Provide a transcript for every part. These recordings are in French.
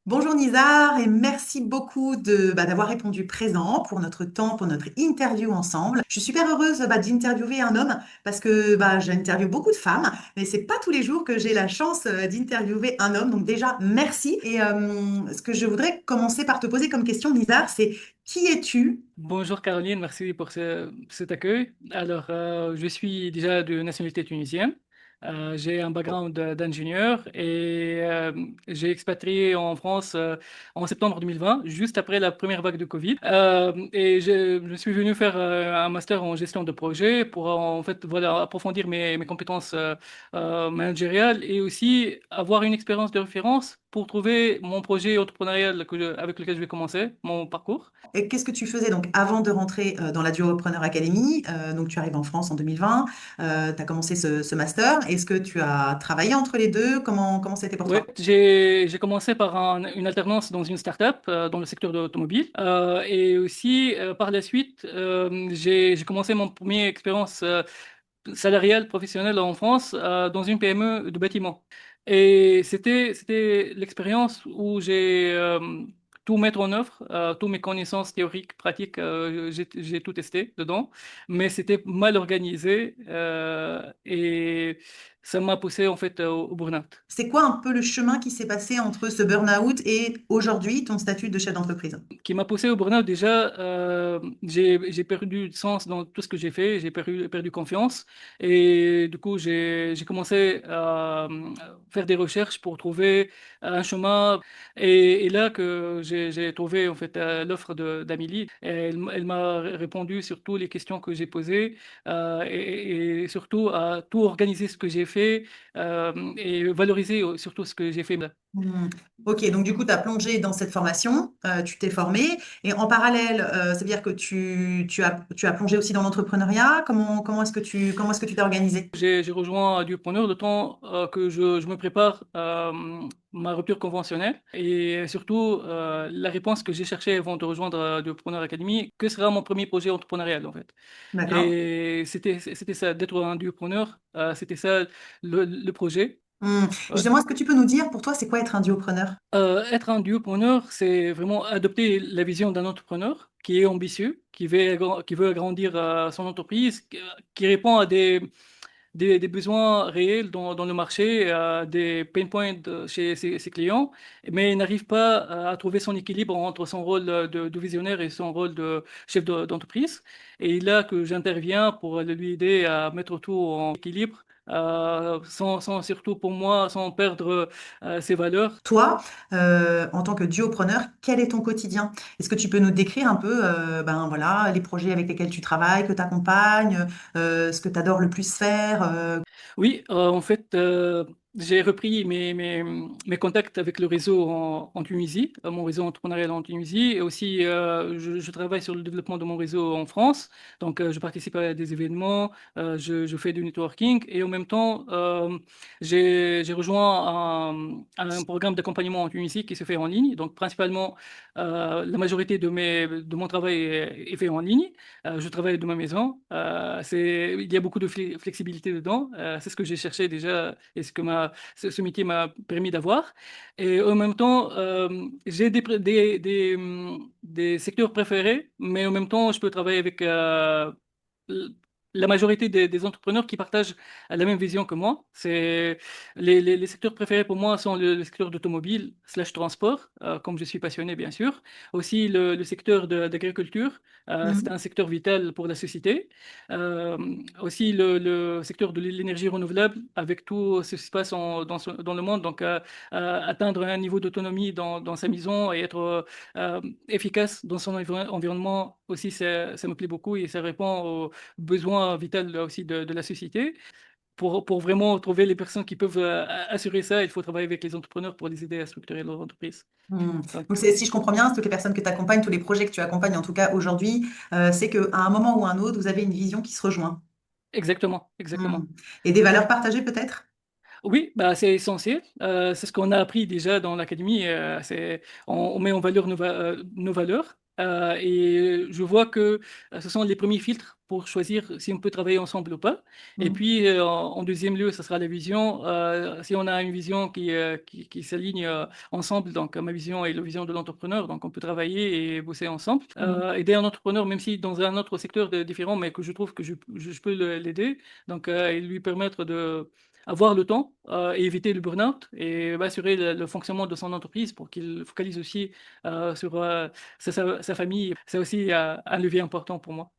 Bonjour Nizar et merci beaucoup d'avoir répondu présent pour notre temps, pour notre interview ensemble. Je suis super heureuse d'interviewer un homme parce que j'interviewe beaucoup de femmes, mais c'est pas tous les jours que j'ai la chance d'interviewer un homme. Donc déjà, merci. Et ce que je voudrais commencer par te poser comme question, Nizar, c'est qui es-tu? Bonjour Caroline, merci pour cet accueil. Alors, je suis déjà de nationalité tunisienne. J'ai un background d'ingénieur et j'ai expatrié en France en septembre 2020, juste après la première vague de Covid. Et je suis venu faire un master en gestion de projet pour en fait voilà approfondir mes compétences managériales et aussi avoir une expérience de référence pour trouver mon projet entrepreneurial avec lequel je vais commencer mon parcours. Et qu'est-ce que tu faisais donc avant de rentrer dans la Duopreneur Academy? Donc tu arrives en France en 2020, tu as commencé ce master. Est-ce que tu as travaillé entre les deux? Comment c'était pour Oui, toi? j'ai commencé par une alternance dans une start-up dans le secteur de l'automobile. Et aussi, par la suite, j'ai commencé mon première expérience salariale professionnelle en France dans une PME de bâtiment. Et c'était l'expérience où j'ai tout mettre en œuvre, toutes mes connaissances théoriques, pratiques, j'ai tout testé dedans, mais c'était mal organisé et ça m'a poussé en fait au burn-out. C'est quoi un peu le chemin qui s'est passé entre ce burn-out et aujourd'hui ton statut de chef d'entreprise? Qui m'a poussé au burn-out, déjà, j'ai perdu le sens dans tout ce que j'ai fait, j'ai perdu confiance. Et du coup, j'ai commencé à faire des recherches pour trouver un chemin. Et là que j'ai trouvé en fait l'offre d'Amélie. Elle m'a répondu sur toutes les questions que j'ai posées et surtout à tout organiser ce que j'ai fait et valoriser surtout ce que j'ai fait. Hmm. Ok, donc du coup, tu as plongé dans cette formation, tu t'es formé, et en parallèle, ça veut dire que tu as plongé aussi dans l'entrepreneuriat. Comment est-ce que tu t'es organisé? J'ai rejoint Dieu-Preneur le temps que je me prépare ma rupture conventionnelle et surtout la réponse que j'ai cherchée avant de rejoindre Dieu-Preneur Academy, que sera mon premier projet entrepreneurial en fait. D'accord. Et c'était ça, d'être un Dieu-Preneur, c'était ça le projet. Hmm. Ouais. Justement, est-ce que tu peux nous dire pour toi, c'est quoi être un duopreneur? Être un Dieu-Preneur, c'est vraiment adopter la vision d'un entrepreneur qui est ambitieux, qui veut agrandir son entreprise, qui répond à des besoins réels dans le marché, des pain points chez ses clients, mais il n'arrive pas à trouver son équilibre entre son rôle de visionnaire et son rôle de chef d'entreprise. Et il là que j'interviens pour lui aider à mettre tout en équilibre, surtout pour moi, sans perdre ses valeurs. Toi, en tant que duopreneur, quel est ton quotidien? Est-ce que tu peux nous décrire un peu voilà, les projets avec lesquels tu travailles, que tu accompagnes, ce que tu adores le plus faire? Oui, en fait, j'ai repris mes contacts avec le réseau en Tunisie, mon réseau entrepreneurial en Tunisie, et aussi je travaille sur le développement de mon réseau en France. Donc, je participe à des événements, je fais du networking, et en même temps, j'ai rejoint un programme d'accompagnement en Tunisie qui se fait en ligne. Donc, principalement, la majorité de mon travail est fait en ligne. Je travaille de ma maison. Il y a beaucoup de flexibilité dedans. C'est ce que j'ai cherché déjà et ce métier m'a permis d'avoir. Et en même temps, j'ai des secteurs préférés, mais en même temps, je peux travailler avec l- la majorité des entrepreneurs qui partagent la même vision que moi. Les secteurs préférés pour moi sont le secteur d'automobile slash transport, comme je suis passionné bien sûr. Aussi le secteur d'agriculture, c'est Hmm. un secteur vital pour la société. Euh, Aussi le secteur de l'énergie renouvelable avec tout ce qui se passe dans le monde. Donc atteindre un niveau d'autonomie dans sa maison et être efficace dans son environnement aussi, ça me plaît beaucoup et ça répond aux besoins vitaux aussi de la société. Pour vraiment trouver les personnes qui peuvent assurer ça, il faut travailler avec les entrepreneurs pour les aider à structurer leur entreprise. Hmm. Donc, Donc, si je comprends bien, toutes les personnes que tu accompagnes, tous les projets que tu accompagnes, en tout cas aujourd'hui, c'est qu'à un moment ou un autre, vous avez une vision qui se rejoint. exactement, Hmm. exactement. Et des valeurs partagées peut-être? Oui, bah, c'est essentiel. C'est ce qu'on a appris déjà dans l'académie. On met en valeur nos valeurs. Et je vois que ce sont les premiers filtres pour choisir si on peut travailler ensemble ou pas. Et Mm. puis, en deuxième lieu, ce sera la vision. Si on a une vision qui s'aligne ensemble, donc ma vision et la vision de l'entrepreneur, donc on peut travailler et bosser ensemble. Mm. Aider un entrepreneur, même si dans un autre secteur différent, mais que je trouve que je peux l'aider, donc et lui permettre de avoir le temps et éviter le burn-out et assurer le fonctionnement de son entreprise pour qu'il focalise aussi sur sa famille. C'est aussi un levier important pour moi.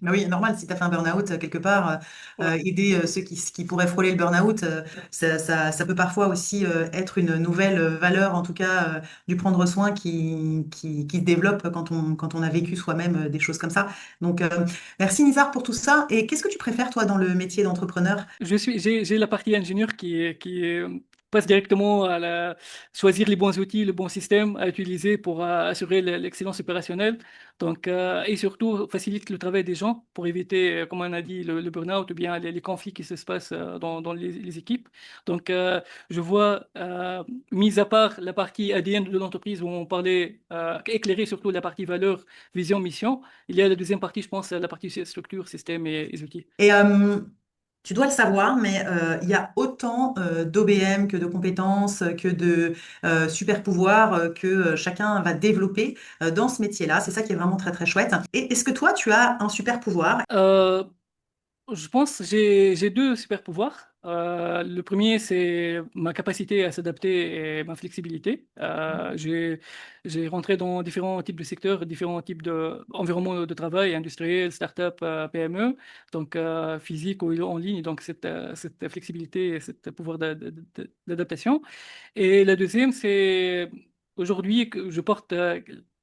Bah oui, normal, si tu as fait un burn-out, quelque part, Ouais. aider ceux qui pourraient frôler le burn-out, ça peut parfois aussi être une nouvelle valeur, en tout cas, du prendre soin qui se développe quand on a vécu soi-même des choses comme ça. Donc, merci Nizar pour tout ça. Et qu'est-ce que tu préfères, toi, dans le métier d'entrepreneur? J'ai la partie ingénieur passe directement à choisir les bons outils, le bon système à utiliser pour assurer l'excellence opérationnelle. Donc, et surtout, facilite le travail des gens pour éviter, comme on a dit, le burn-out ou bien les conflits qui se passent dans les équipes. Donc, je vois, mis à part la partie ADN de l'entreprise où on parlait, éclairer surtout la partie valeur, vision, mission, il y a la deuxième partie, je pense, la partie structure, système et outils. Et tu dois le savoir, mais il y a autant d'OBM que de compétences, que de super pouvoirs que chacun va développer dans ce métier-là. C'est ça qui est vraiment très très chouette. Et est-ce que toi, tu as un super pouvoir? Euh, Je pense que j'ai deux super pouvoirs. Le premier, c'est ma capacité à s'adapter et ma flexibilité. J'ai rentré dans différents types de secteurs, différents types d'environnements de travail, industriel, start-up, PME, donc physique ou en ligne. Donc cette flexibilité et ce pouvoir d'adaptation. Et la deuxième, c'est aujourd'hui que je porte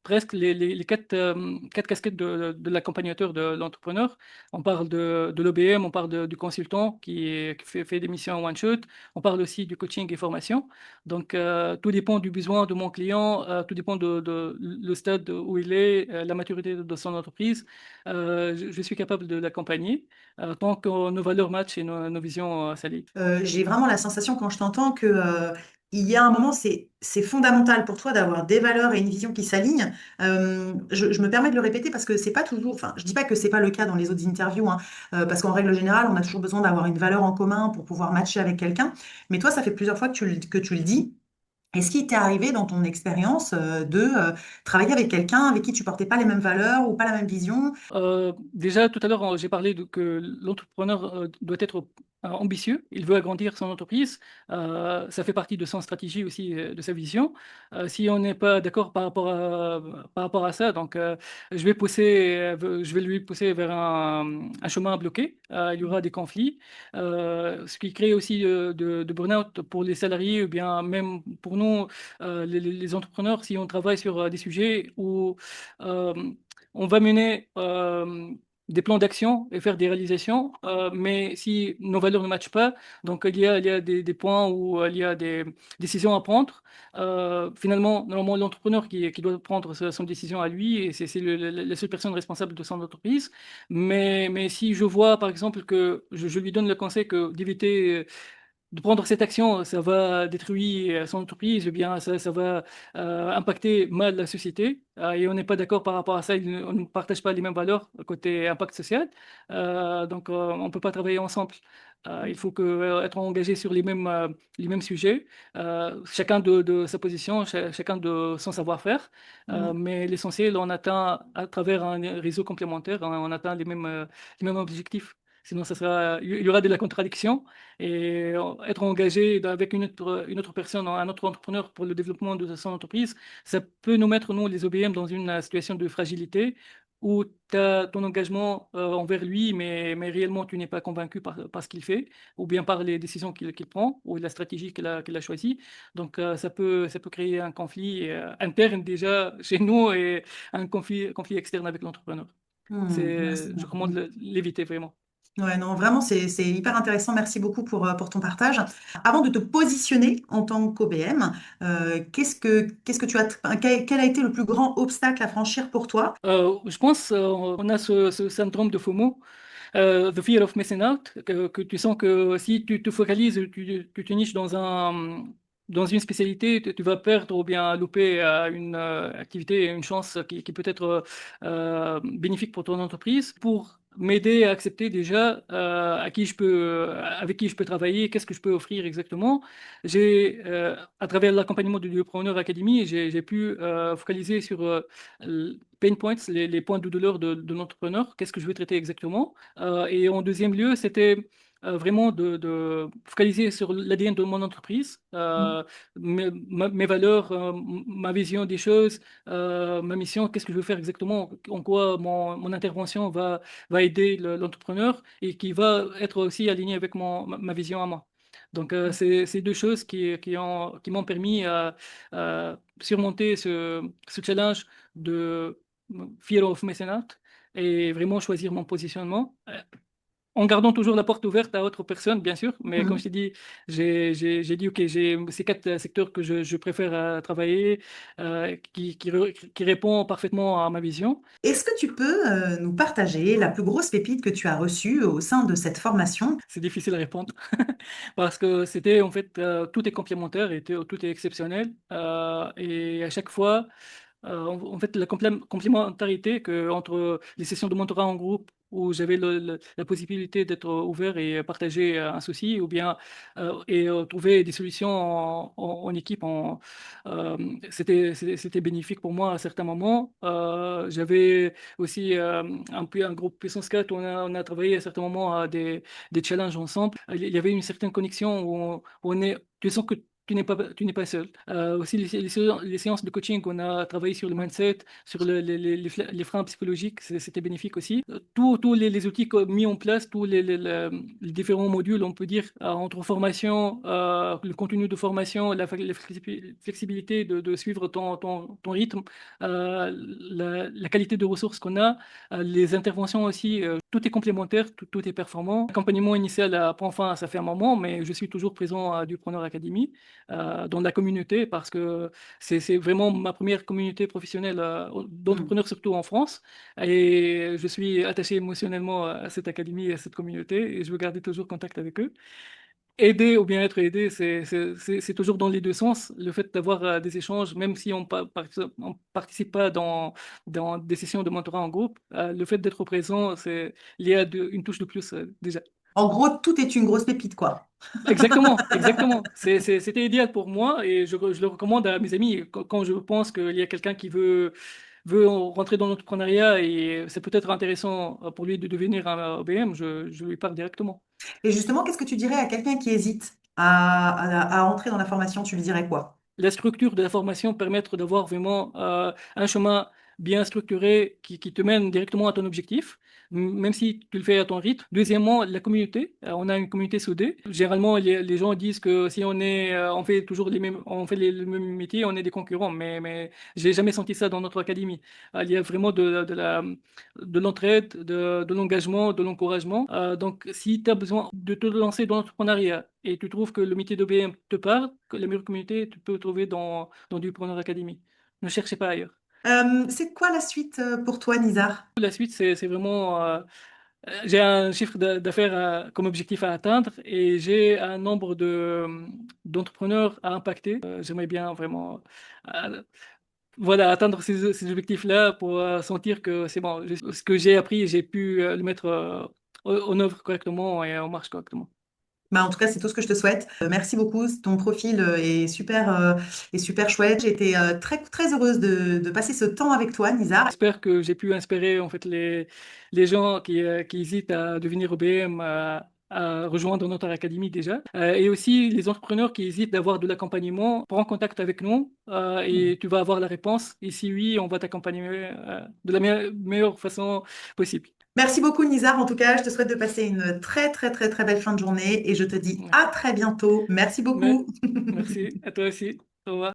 presque les quatre casquettes de l'accompagnateur de l'entrepreneur. On parle de l'OBM, on parle du consultant qui fait des missions en one-shot, on parle aussi du coaching et formation. Donc, tout dépend du besoin de mon client, tout dépend de le stade où il est, la maturité de son entreprise. Je suis capable de l'accompagner tant que nos valeurs matchent et nos visions s'allient. J'ai vraiment la sensation quand je t'entends que il y a un moment, c'est fondamental pour toi d'avoir des valeurs et une vision qui s'alignent. Je me permets de le répéter parce que c'est pas toujours, enfin, je dis pas que c'est pas le cas dans les autres interviews, hein, parce qu'en règle générale, on a toujours besoin d'avoir une valeur en commun pour pouvoir matcher avec quelqu'un. Mais toi, ça fait plusieurs fois que tu le dis. Est-ce qu'il t'est arrivé dans ton expérience de travailler avec quelqu'un avec qui tu portais pas les mêmes valeurs ou pas la même vision? Déjà, tout à l'heure, j'ai parlé que l'entrepreneur doit être ambitieux. Il veut agrandir son entreprise. Ça fait partie de son stratégie aussi, de sa vision. Si on n'est pas d'accord par rapport à ça, donc je vais lui pousser vers un chemin bloqué. Il y aura des conflits, ce qui crée aussi de burn-out pour les salariés ou bien même pour nous, les entrepreneurs, si on travaille sur des sujets où euh, on va mener des plans d'action et faire des réalisations, mais si nos valeurs ne matchent pas, donc il y a des points où il y a des décisions à prendre. Finalement, normalement, l'entrepreneur qui doit prendre son décision à lui, et c'est la seule personne responsable de son entreprise. Mais si je vois, par exemple, que je lui donne le conseil que d'éviter de prendre cette action, ça va détruire son entreprise, ou bien ça va impacter mal la société, et on n'est pas d'accord par rapport à ça, on ne partage pas les mêmes valeurs côté impact social, donc on ne peut pas travailler ensemble. Il faut être engagé sur les mêmes sujets, chacun de sa position, chacun de son savoir-faire, mais l'essentiel, on atteint à travers un réseau complémentaire, on atteint les mêmes objectifs. Sinon, il y aura de la contradiction et être engagé avec une autre personne, un autre entrepreneur pour le développement de son entreprise, ça peut nous mettre, nous, les OBM, dans une situation de fragilité où tu as ton engagement envers lui, mais réellement tu n'es pas convaincu par ce qu'il fait, ou bien par les décisions qu'il prend, ou la stratégie qu'il a choisie. Donc ça peut créer un conflit interne déjà chez nous et un conflit externe avec l'entrepreneur. Merci Je beaucoup. recommande l'éviter vraiment. Ouais, non, vraiment, c'est hyper intéressant. Merci beaucoup pour ton partage. Avant de te positionner en tant qu'OBM, qu'est-ce que tu as, quel a été le plus grand obstacle à franchir pour toi? Je pense on a ce syndrome de FOMO, the fear of missing out, que tu sens que si tu te focalises, tu te niches dans une spécialité, tu vas perdre ou bien louper une activité, une chance qui peut être bénéfique pour ton entreprise. Pour m'aider à accepter déjà avec qui je peux travailler, qu'est-ce que je peux offrir exactement. À travers l'accompagnement de Duopreneur Academy, j'ai pu focaliser sur pain points, les points de douleur de l'entrepreneur, qu'est-ce que je veux traiter exactement. Et en deuxième lieu, c'était vraiment de focaliser sur l'ADN de mon entreprise, mes valeurs, ma vision des choses, ma mission, qu'est-ce que je veux faire exactement, en quoi mon intervention va aider l'entrepreneur et qui va être aussi aligné avec ma vision à moi. Donc, c'est ces deux choses qui m'ont permis à surmonter ce challenge de fear of missing out et vraiment choisir mon positionnement. En gardant toujours la porte ouverte à autres personnes, bien sûr, mais comme je Mhm. t'ai dit, j'ai dit, OK, j'ai ces quatre secteurs que je préfère travailler, qui répondent parfaitement à ma vision. Est-ce que tu peux nous partager la plus grosse pépite que tu as reçue au sein de cette formation? C'est difficile à répondre parce que c'était en fait tout est complémentaire et tout est exceptionnel et à chaque fois en fait la complémentarité entre les sessions de mentorat en groupe où j'avais la possibilité d'être ouvert et partager un souci ou bien trouver des solutions en équipe euh, c'était bénéfique pour moi à certains moments. J'avais aussi un groupe puissance 4 où on a travaillé à certains moments à des challenges ensemble. Il y avait une certaine connexion où tu sens que tu n'es pas seul. Aussi, les séances de coaching, on a travaillé sur le mindset, sur les freins psychologiques, c'était bénéfique aussi. Tous les outils mis en place, tous les différents modules, on peut dire, entre formation, le contenu de formation, la flexibilité de suivre ton rythme, la qualité de ressources qu'on a, les interventions aussi, tout est complémentaire, tout est performant. L'accompagnement initial prend fin, ça fait un moment, mais je suis toujours présent à Dupreneur Academy, dans la communauté, parce que c'est vraiment ma première communauté professionnelle Mhm. d'entrepreneurs, surtout en France. Et je suis attaché émotionnellement à cette académie et à cette communauté, et je veux garder toujours contact avec eux. Aider ou bien être aidé, c'est toujours dans les deux sens. Le fait d'avoir des échanges, même si on participe pas dans des sessions de mentorat en groupe, le fait d'être présent, il y a une touche de plus déjà. En gros, tout est une grosse pépite, quoi. Exactement, exactement. C'était idéal pour moi et je le recommande à mes amis. Quand je pense qu'il y a quelqu'un qui veut rentrer dans l'entrepreneuriat et c'est peut-être intéressant pour lui de devenir un OBM, je lui parle directement. Et justement, qu'est-ce que tu dirais à quelqu'un qui hésite à entrer dans la formation? Tu lui dirais quoi? La structure de la formation permettre d'avoir vraiment un chemin bien structuré qui te mène directement à ton objectif, même si tu le fais à ton rythme. Deuxièmement, la communauté. On a une communauté soudée. Généralement, les gens disent que si on fait toujours on fait les mêmes métiers, on est des concurrents. Mais j'ai jamais senti ça dans notre académie. Il y a vraiment de l'entraide, de l'engagement, de l'encouragement. Donc, si tu as besoin de te lancer dans l'entrepreneuriat et tu trouves que le métier d'OBM te parle, que la meilleure communauté, tu peux le trouver dans Dupreneur Academy. Ne cherchez pas ailleurs. C'est quoi la suite pour toi, Nizar? La suite, c'est vraiment... j'ai un chiffre d'affaires comme objectif à atteindre et j'ai un nombre d'entrepreneurs à impacter. J'aimerais bien vraiment euh, voilà, atteindre ces objectifs-là pour sentir que c'est bon, ce que j'ai appris, j'ai pu le mettre en œuvre correctement et en marche correctement. Bah, en tout cas, c'est tout ce que je te souhaite. Merci beaucoup. Ton profil est super chouette. J'ai été très, très heureuse de passer ce temps avec toi, Nizar. J'espère que j'ai pu inspirer en fait les gens qui hésitent à devenir OBM, à rejoindre notre académie déjà. Et aussi les entrepreneurs qui hésitent d'avoir de l'accompagnement, prends contact avec nous et tu vas avoir la réponse. Et si oui, on va t'accompagner de la meilleure façon possible. Merci beaucoup, Nizar. En tout cas, je te souhaite de passer une très, très, très, très belle fin de journée et je te dis Ouais. à très bientôt. Merci Mais- beaucoup. Merci à toi aussi. Au revoir.